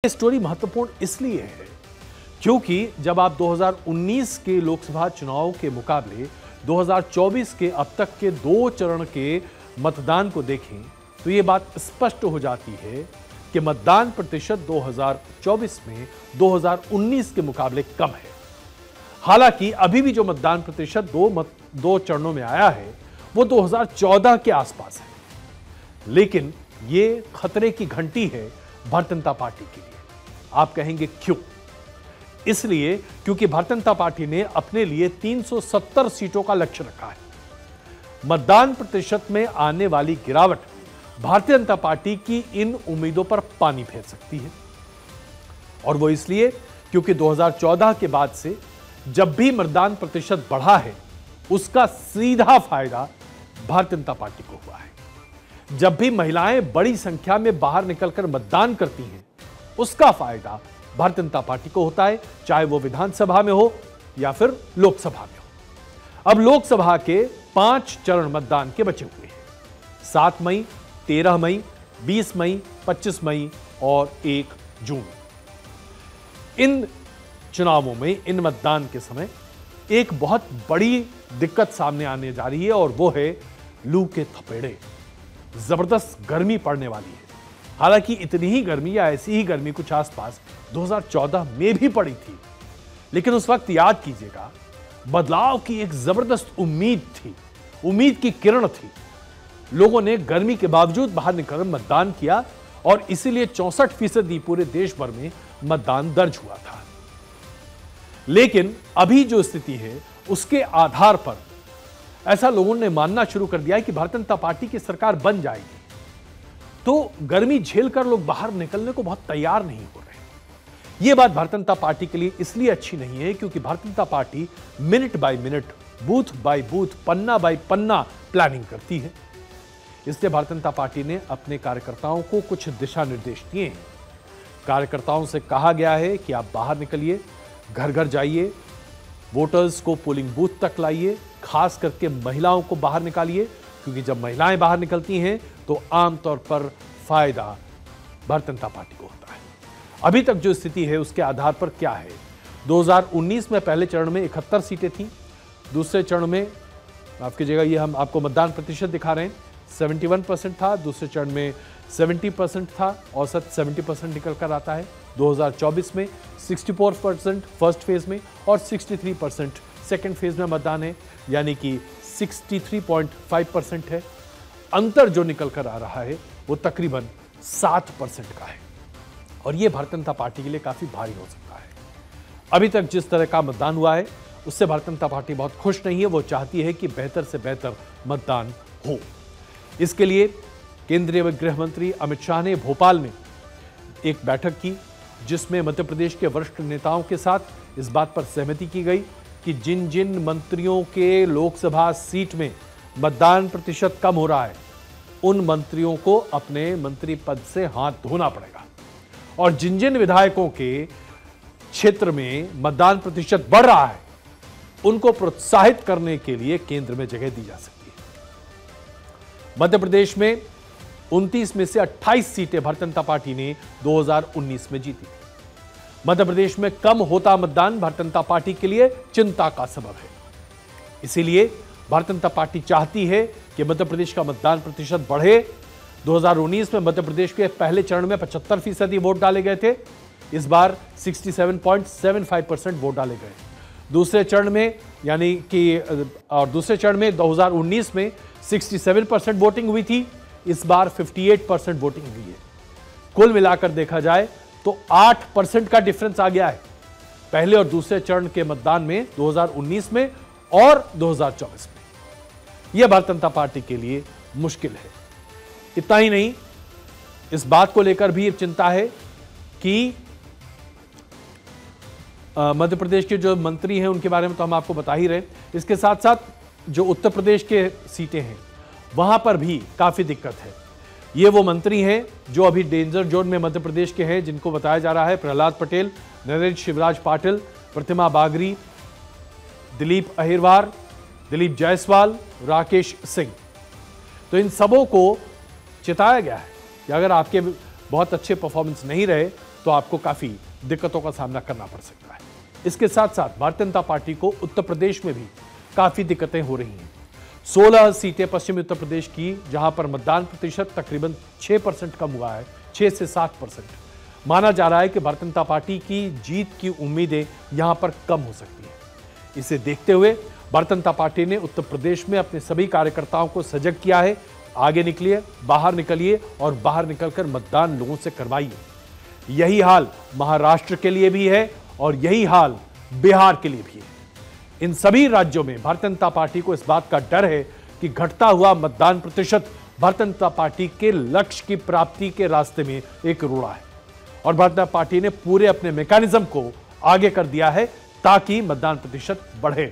Story महत्वपूर्ण इसलिए है क्योंकि जब आप 2019 के लोकसभा चुनाव के मुकाबले 2024 के अब तक के 2 चरण के मतदान को देखें तो यह बात स्पष्ट हो जाती है कि मतदान प्रतिशत 2024 में 2019 के मुकाबले कम है। हालांकि अभी भी जो मतदान प्रतिशत दो चरणों में आया है वो 2014 के आसपास है, लेकिन ये खतरे की घंटी है भारतीय जनता पार्टी के लिए। आप कहेंगे क्यों? इसलिए क्योंकि भारतीय जनता पार्टी ने अपने लिए 370 सीटों का लक्ष्य रखा है। मतदान प्रतिशत में आने वाली गिरावट भारतीय जनता पार्टी की इन उम्मीदों पर पानी फेर सकती है, और वो इसलिए क्योंकि 2014 के बाद से जब भी मतदान प्रतिशत बढ़ा है उसका सीधा फायदा भारतीय जनता पार्टी को हुआ है। जब भी महिलाएं बड़ी संख्या में बाहर निकलकर मतदान करती हैं उसका फायदा भारतीय जनता पार्टी को होता है, चाहे वो विधानसभा में हो या फिर लोकसभा में हो। अब लोकसभा के 5 चरण मतदान के बचे हुए हैं, 7 मई, 13 मई, 20 मई, 25 मई और 1 जून। इन चुनावों में, इन मतदान के समय एक बहुत बड़ी दिक्कत सामने आने जा रही है और वो है लू के थपेड़े। जबरदस्त गर्मी पड़ने वाली है। हालांकि इतनी ही गर्मी या ऐसी ही गर्मी कुछ आसपास 2014 में भी पड़ी थी, लेकिन उस वक्त याद कीजिएगा बदलाव की एक जबरदस्त उम्मीद थी, उम्मीद की किरण थी। लोगों ने गर्मी के बावजूद बाहर निकलकर मतदान किया और इसीलिए 64% पूरे देश भर में मतदान दर्ज हुआ था। लेकिन अभी जो स्थिति है उसके आधार पर ऐसा लोगों ने मानना शुरू कर दिया है कि भारतीय जनता पार्टी की सरकार बन जाएगी, तो गर्मी झेलकर लोग बाहर निकलने को बहुत तैयार नहीं हो रहे। यह बात भारतीय जनता पार्टी के लिए इसलिए अच्छी नहीं है क्योंकि Bharatiya Janata Party minute by minute, booth by booth, पन्ना बाय पन्ना प्लानिंग करती है। इसलिए भारतीय जनता पार्टी ने अपने कार्यकर्ताओं को कुछ दिशा निर्देश दिए हैं। कार्यकर्ताओं से कहा गया है कि आप बाहर निकलिए, घर घर जाइए, वोटर्स को पोलिंग बूथ तक लाइए, खास करके महिलाओं को बाहर निकालिए, क्योंकि जब महिलाएं बाहर निकलती हैं तो आमतौर पर फायदा भारतीय जनता पार्टी को होता है। अभी तक जो स्थिति है उसके आधार पर क्या है, 2019 में पहले चरण में 71 सीटें थीं, दूसरे चरण में माफ कीजिएगा, ये हम आपको मतदान प्रतिशत दिखा रहे हैं, 71% था, दूसरे चरण में 70% था, औसत 70% निकल कर आता है। 2024 में 64% फर्स्ट फेज में और 63% सेकेंड फेज में मतदान है, यानी कि 63.5% है। अंतर जो निकल कर आ रहा है वो तकरीबन 7% का है, और ये भारतीय जनता पार्टी के लिए काफी भारी हो सकता है। अभी तक जिस तरह का मतदान हुआ है उससे भारतीय जनता पार्टी बहुत खुश नहीं है। वो चाहती है कि बेहतर से बेहतर मतदान हो। इसके लिए केंद्रीय गृह मंत्री अमित शाह ने भोपाल में एक बैठक की, जिसमें मध्य प्रदेश के वरिष्ठ नेताओं के साथ इस बात पर सहमति की गई कि जिन जिन मंत्रियों के लोकसभा सीट में मतदान प्रतिशत कम हो रहा है उन मंत्रियों को अपने मंत्री पद से हाथ धोना पड़ेगा, और जिन जिन विधायकों के क्षेत्र में मतदान प्रतिशत बढ़ रहा है उनको प्रोत्साहित करने के लिए केंद्र में जगह दी जा सकती है। मध्य प्रदेश में 29 में से 28 सीटें भारतीय जनता पार्टी ने 2019 में जीती थी। मध्य प्रदेश में कम होता मतदान भारतीय जनता पार्टी के लिए चिंता का सबब है। इसीलिए भारतीय जनता पार्टी चाहती है कि मध्य प्रदेश का मतदान प्रतिशत बढ़े। 2019 में मध्य प्रदेश के पहले चरण में 75% वोट डाले गए थे, इस बार 67.75% वोट डाले गए। दूसरे चरण में यानी कि दूसरे चरण में 2019 में 67% वोटिंग हुई थी, इस बार 58% वोटिंग हुई है। कुल मिलाकर देखा जाए तो 8% का डिफरेंस आ गया है पहले और दूसरे चरण के मतदान में 2019 में और 2024 में। यह भारतीय जनता पार्टी के लिए मुश्किल है। इतना ही नहीं, इस बात को लेकर भी चिंता है कि मध्य प्रदेश के जो मंत्री हैं उनके बारे में तो हम आपको बता ही रहे, इसके साथ साथ जो उत्तर प्रदेश के सीटें हैं वहां पर भी काफी दिक्कत है। ये वो मंत्री हैं जो अभी डेंजर जोन में मध्य प्रदेश के हैं, जिनको बताया जा रहा है प्रहलाद पटेल, नरेंद्र शिवराज पाटिल, प्रतिमा बागरी, दिलीप अहिरवार, दिलीप जायसवाल, राकेश सिंह। तो इन सबों को चिताया गया है कि अगर आपके बहुत अच्छे परफॉर्मेंस नहीं रहे तो आपको काफी दिक्कतों का सामना करना पड़ सकता है। इसके साथ साथ भारतीय जनता पार्टी को उत्तर प्रदेश में भी काफी दिक्कतें हो रही हैं। 16 सीटें पश्चिमी उत्तर प्रदेश की, जहां पर मतदान प्रतिशत तकरीबन 6% कम हुआ है, 6 से 7%। माना जा रहा है कि भारतीय जनता पार्टी की जीत की उम्मीदें यहां पर कम हो सकती हैं। इसे देखते हुए भारतीय जनता पार्टी ने उत्तर प्रदेश में अपने सभी कार्यकर्ताओं को सजग किया है। आगे निकलिए, बाहर निकलिए और बाहर निकलकर मतदान लोगों से करवाइए। यही हाल महाराष्ट्र के लिए भी है और यही हाल बिहार के लिए भी है। इन सभी राज्यों में भारतीय जनता पार्टी को इस बात का डर है कि घटता हुआ मतदान प्रतिशत भारतीय जनता पार्टी के लक्ष्य की प्राप्ति के रास्ते में एक रोड़ा है और भारतीय जनता पार्टी ने पूरे अपने मैकेनिज्म को आगे कर दिया है ताकि मतदान प्रतिशत बढ़े।